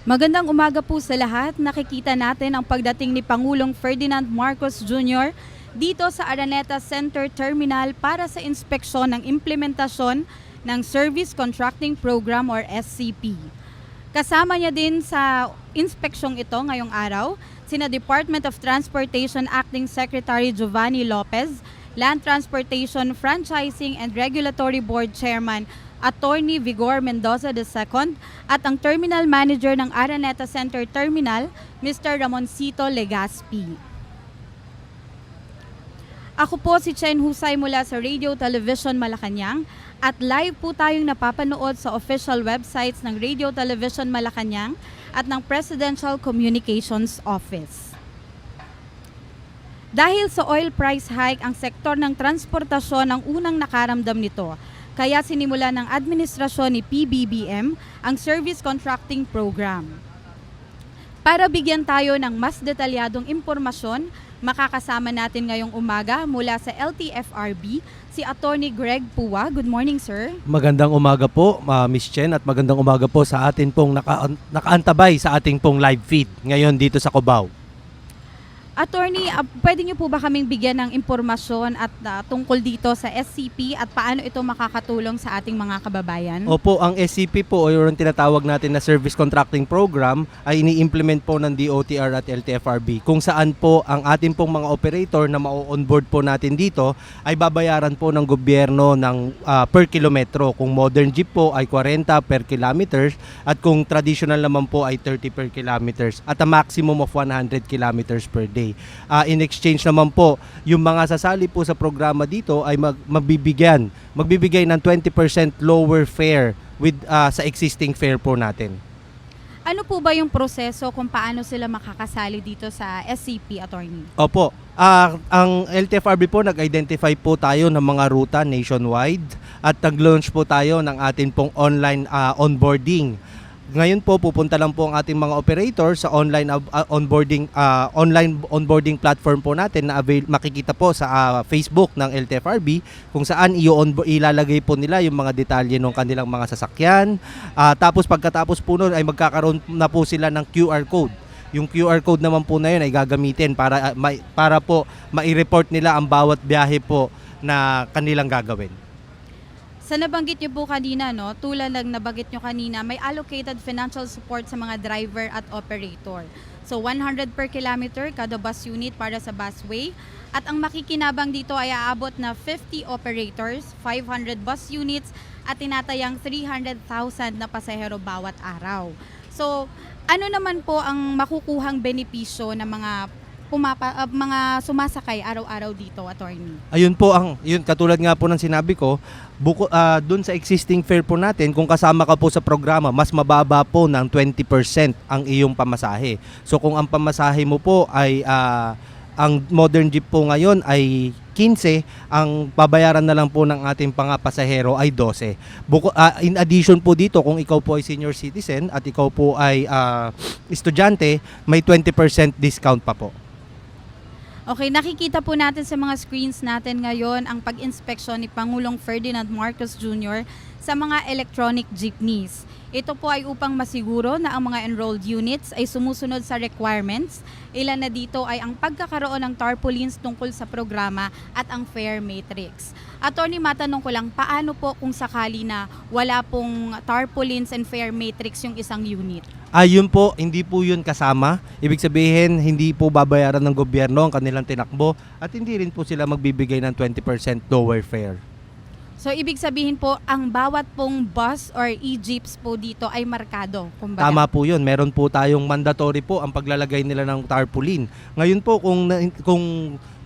Magandang umaga po sa lahat. Nakikita natin ang pagdating ni Pangulong Ferdinand Marcos Jr. dito sa Araneta Center Terminal para sa inspeksyon ng implementasyon ng Service Contracting Program or SCP. Kasama niya din sa inspeksyong ito ngayong araw, sina Department of Transportation Acting Secretary Giovanni Lopez, Land Transportation Franchising and Regulatory Board Chairman Attorney Vigor Mendoza II at ang Terminal Manager ng Araneta Center Terminal, Mr. Ramoncito Legaspi. Ako po si Chen Husay mula sa Radio Television Malacanang at live po tayong napapanood sa official websites ng Radio Television Malacanang at ng Presidential Communications Office. Dahil sa oil price hike, ang sektor ng transportasyon ang unang nakaramdam nito. Kaya sinimula ng administrasyon ni PBBM ang Service Contracting Program. Para bigyan tayo ng mas detalyadong impormasyon, makakasama natin ngayong umaga mula sa LTFRB si Attorney Greg Pua. Good morning, sir. Magandang umaga po, Miss Chen, at magandang umaga po sa atin pong nakaantabay sa ating pong live feed ngayon dito sa Cubao. Attorney, pwede niyo po ba kaming bigyan ng impormasyon at tungkol dito sa SCP at paano ito makakatulong sa ating mga kababayan? Opo, ang SCP po o yung tinatawag natin na Service Contracting Program ay ini-implement po ng DOTR at LTFRB kung saan po ang ating pong mga operator na ma-onboard po natin dito ay babayaran po ng gobyerno ng per kilometro. Kung modern jeep po ay 40 per kilometers at kung traditional naman po ay 30 per kilometers at a maximum of 100 kilometers per day. In exchange naman po, yung mga sasali po sa programa dito ay magbibigay ng 20% lower fare with sa existing fare po natin. Ano po ba yung proseso kung paano sila makakasali dito sa SCP, Attorney? Opo, ang LTFRB po nag-identify po tayo ng mga ruta nationwide at nag-launch po tayo ng ating pong online onboarding. Ngayon po pupunta lang po ang ating mga operator sa online onboarding platform po natin na makikita po sa Facebook ng LTFRB kung saan ilalagay po nila yung mga detalye ng kanilang mga sasakyan. Tapos pagkatapos po nun ay magkakaroon na po sila ng QR code. Yung QR code naman po na yun ay gagamitin para po mai-report nila ang bawat biyahe po na kanilang gagawin. Sa nabanggit niyo po kanina, no, tulad ng nabanggit niyo kanina, may allocated financial support sa mga driver at operator. So 100 per kilometer kada bus unit para sa busway. At ang makikinabang dito ay aabot na 50 operators, 500 bus units at tinatayang 300,000 na pasahero bawat araw. So ano naman po ang makukuhang benepisyo ng mga sumasakay araw-araw dito, Attorney? Ayun po yun katulad nga po ng sinabi ko, doon sa existing fare po natin, kung kasama ka po sa programa, mas mababa po ng 20% ang iyong pamasahe. So kung ang pamasahe mo po ay ang modern jeep po ngayon ay 15, ang babayaran na lang po ng ating pasahero ay 12. In addition po dito, kung ikaw po ay senior citizen at ikaw po ay estudyante, may 20% discount pa po. Okay, nakikita po natin sa mga screens natin ngayon ang pag-inspeksyon ni Pangulong Ferdinand Marcos Jr. sa mga electronic jeepneys. Ito po ay upang masiguro na ang mga enrolled units ay sumusunod sa requirements. Ilan na dito ay ang pagkakaroon ng tarpaulins tungkol sa programa at ang fare matrix. Attorney, matanong ko lang, paano po kung sakali na wala pong tarpaulins and fare matrix yung isang unit? Yun po, hindi po yun kasama. Ibig sabihin, hindi po babayaran ng gobyerno ang kanilang tinakbo at hindi rin po sila magbibigay ng 20% lower fare. So, ibig sabihin po, ang bawat pong bus or e-jeeps po dito ay markado, kumbaga. Tama po yun. Meron po tayong mandatory po ang paglalagay nila ng tarpaulin. Ngayon po, kung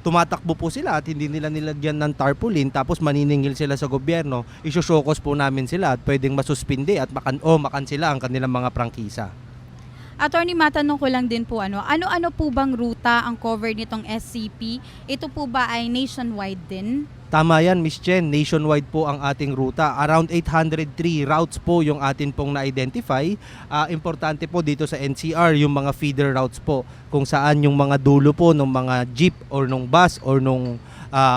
tumatakbo po sila at hindi nila nilagyan ng tarpaulin tapos maniningil sila sa gobyerno, isusokos po namin sila at pwedeng masuspinde at makansila ang kanilang mga prangkisa. Attorney, matanong ko lang din po, ano-ano po bang ruta ang cover nitong SCP? Ito po ba ay nationwide din? Tama yan, Miss Chen. Nationwide po ang ating ruta. Around 803 routes po yung atin pong na-identify. Importante po dito sa NCR yung mga feeder routes po kung saan yung mga dulo po ng mga jeep or nung bus or nung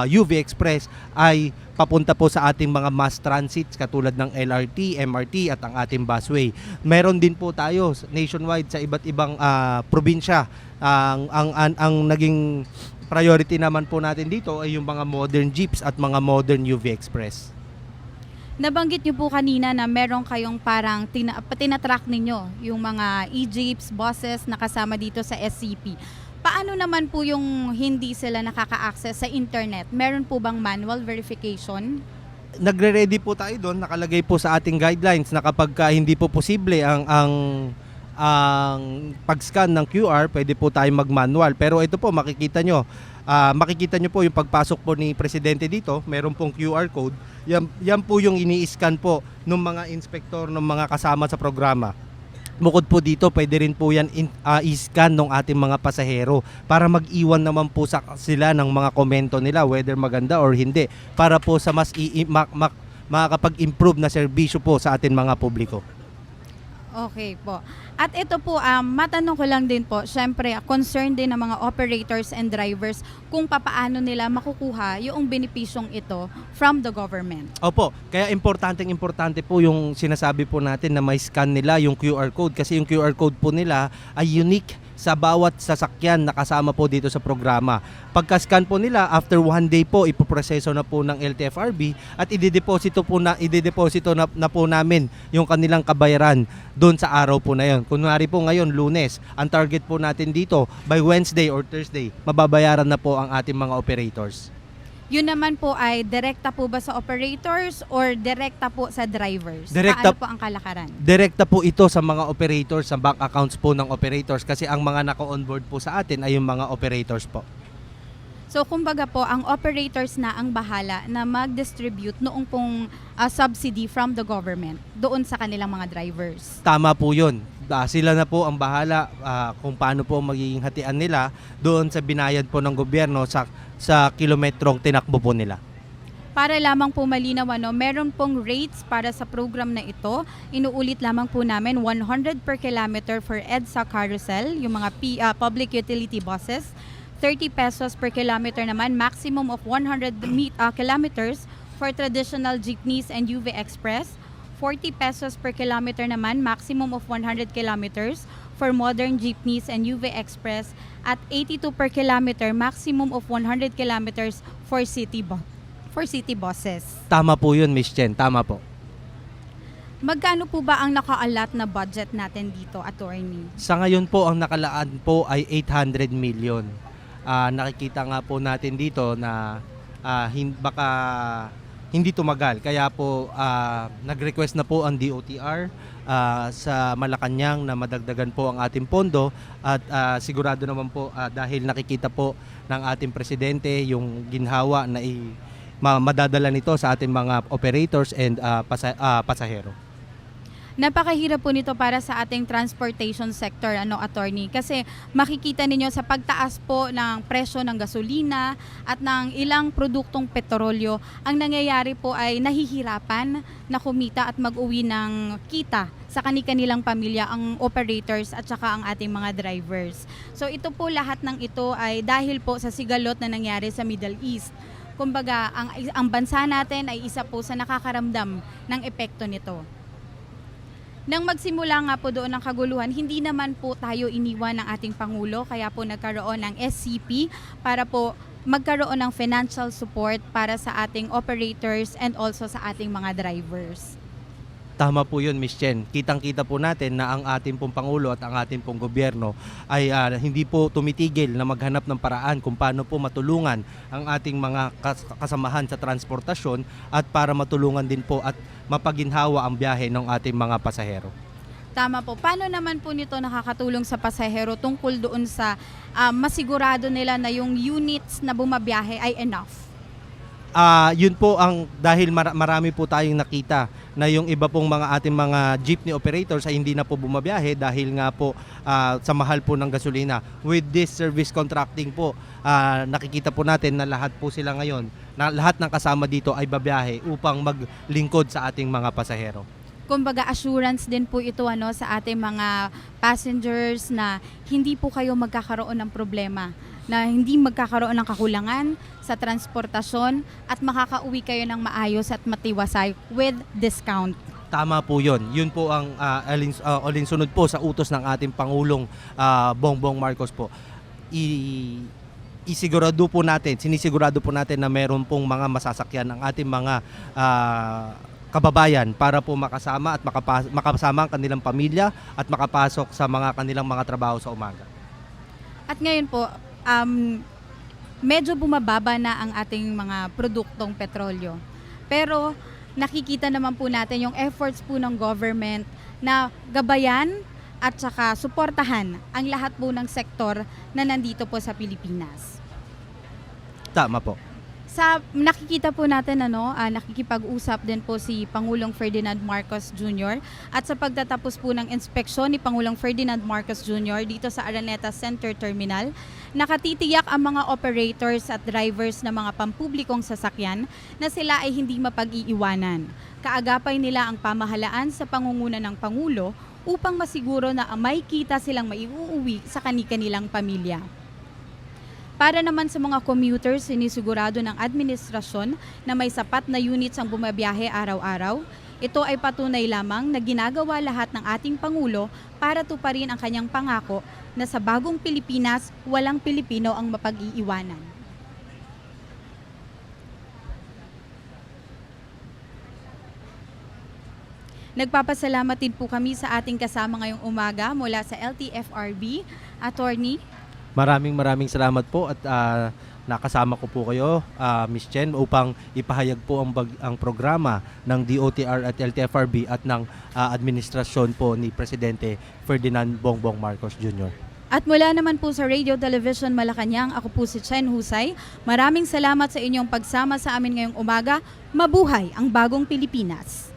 UV Express ay papunta po sa ating mga mass transits katulad ng LRT, MRT at ang ating busway. Meron din po tayo nationwide sa iba't ibang probinsya. Ang naging priority naman po natin dito ay yung mga modern jeeps at mga modern UV Express. Nabanggit niyo po kanina na meron kayong parang tinatrack ninyo yung mga e-jeeps, buses na kasama dito sa SCP. Paano naman po yung hindi sila nakaka-access sa internet? Meron po bang manual verification? Nagre-ready po tayo doon, nakalagay po sa ating guidelines na kapag hindi po posible ang pag-scan ng QR, pwede po tayong mag-manual. Pero ito po, makikita nyo po yung pagpasok po ni Presidente dito, meron pong QR code. Yan po yung ini-scan po ng mga inspektor, ng mga kasama sa programa. Bukod po dito, pwede rin po yan i-scan ng ating mga pasahero para mag-iwan naman po sila ng mga komento nila, whether maganda or hindi, para po sa mas makakapag-improve na serbisyo po sa ating mga publiko. Okay po. At ito po, matanong ko lang din po, syempre, concerned din ng mga operators and drivers kung papaano nila makukuha yung benepisyong ito from the government. Opo, kaya importante po yung sinasabi po natin na may scan nila yung QR code kasi yung QR code po nila ay unique sa bawat sasakyan na kasama po dito sa programa. Pagka-scan po nila, after 1 day po, ipoproseso na po ng LTFRB at idedeposito na po namin yung kanilang kabayaran doon sa araw po na yun. Kunwari po ngayon, Lunes, ang target po natin dito, by Wednesday or Thursday, mababayaran na po ang ating mga operators. Yun naman po ay direkta po ba sa operators or direkta po sa drivers? Direkta- Paano po ang kalakaran? Direkta po ito sa mga operators, sa bank accounts po ng operators kasi ang mga naka-onboard po sa atin ay yung mga operators po. So kumbaga po, ang operators na ang bahala na mag-distribute noong pong subsidy from the government doon sa kanilang mga drivers. Tama po yun. Sila na po ang bahala kung paano po magiging hatian nila doon sa binayad po ng gobyerno sa kilometrong tinakbo po nila. Para lamang po malinaw, meron pong rates para sa program na ito. Inuulit lamang po namin, 100 per kilometer for EDSA carousel, yung mga public utility buses. 30 pesos per kilometer naman, maximum of 100 kilometers for traditional jeepneys and UV Express. 40 pesos per kilometer naman, maximum of 100 kilometers for modern jeepneys and UV Express, at 82 per kilometer, maximum of 100 kilometers for city buses. Tama po yun, Miss Chen. Tama po. Magkano po ba ang naka-allot na budget natin dito, attorney? Sa ngayon po, ang nakalaan po ay 800 million. Nakikita nga po natin dito na baka hindi tumagal. Kaya po nag-request na po ang DOTR sa Malacanang na madagdagan po ang ating pondo at sigurado naman po dahil nakikita po ng ating presidente yung ginhawa na madadala nito sa ating mga operators and pasahero. Napakahirap po nito para sa ating transportation sector, attorney, kasi makikita ninyo sa pagtaas po ng presyo ng gasolina at ng ilang produktong petrolyo, ang nangyayari po ay nahihirapan na kumita at mag-uwi ng kita sa kanilang pamilya ang operators at saka ang ating mga drivers. So ito po, lahat ng ito ay dahil po sa sigalot na nangyari sa Middle East. Kumbaga, ang bansa natin ay isa po sa nakakaramdam ng epekto nito. Nang magsimula nga po doon ng kaguluhan, hindi naman po tayo iniwan ng ating Pangulo, kaya po nagkaroon ng SCP para po magkaroon ng financial support para sa ating operators and also sa ating mga drivers. Tama po yun, Miss Chen. Kitang-kita po natin na ang ating pong Pangulo at ang ating pong gobyerno ay hindi po tumitigil na maghanap ng paraan kung paano po matulungan ang ating mga kasamahan sa transportasyon at para matulungan din po at mapaginhawa ang biyahe ng ating mga pasahero. Tama po. Paano naman po nito nakakatulong sa pasahero tungkol doon sa masigurado nila na yung units na bumabiyahe ay enough? Yun po ang dahil marami po tayong nakita na yung iba pong mga ating mga jeepney operators ay hindi na po bumabiyahe dahil nga po sa mahal po ng gasolina. With this service contracting po, nakikita po natin na lahat po sila ngayon, na lahat ng kasama dito ay babiyahe upang maglingkod sa ating mga pasahero. Kumbaga assurance din po ito sa ating mga passengers na hindi po kayo magkakaroon ng problema na hindi magkakaroon ng kakulangan sa transportasyon at makakauwi kayo ng maayos at matiwasay with discount. Tama po yun. Yun po ang alinsunod po sa utos ng ating Pangulong Bongbong Marcos po. Sinisigurado po natin na meron pong mga masasakyan ang ating mga kababayan para po makasama at makasama ang kanilang pamilya at makapasok sa mga kanilang mga trabaho sa umaga. At ngayon po, medyo bumababa na ang ating mga produktong petrolyo. Pero nakikita naman po natin yung efforts po ng government na gabayan at saka suportahan ang lahat po ng sektor na nandito po sa Pilipinas. Tama po. Sa nakikita po natin nakikipag-usap din po si Pangulong Ferdinand Marcos Jr. at sa pagtatapos po ng inspeksyon ni Pangulong Ferdinand Marcos Jr. dito sa Araneta Center Terminal, nakatitiyak ang mga operators at drivers ng mga pampublikong sasakyan na sila ay hindi mapag-iiwanan. Kaagapay nila ang pamahalaan sa pangunguna ng Pangulo upang masiguro na may kita silang maiuuwi sa kani-kanilang pamilya. Para naman sa mga commuters, sinisigurado ng administrasyon na may sapat na units ang bumabiyahe araw-araw. Ito ay patunay lamang na ginagawa lahat ng ating Pangulo para tuparin ang kanyang pangako na sa bagong Pilipinas, walang Pilipino ang mapag-iiwanan. Nagpapasalamat din po kami sa ating kasama ngayong umaga mula sa LTFRB, Attorney Maraming salamat po at nakasama ko po kayo, Miss Chen, upang ipahayag po ang programa ng DOTR at LTFRB at ng administrasyon po ni Presidente Ferdinand Bongbong Marcos Jr. At mula naman po sa Radio Television Malacanang, ako po si Chen Husay. Maraming salamat sa inyong pagsama sa amin ngayong umaga. Mabuhay ang bagong Pilipinas!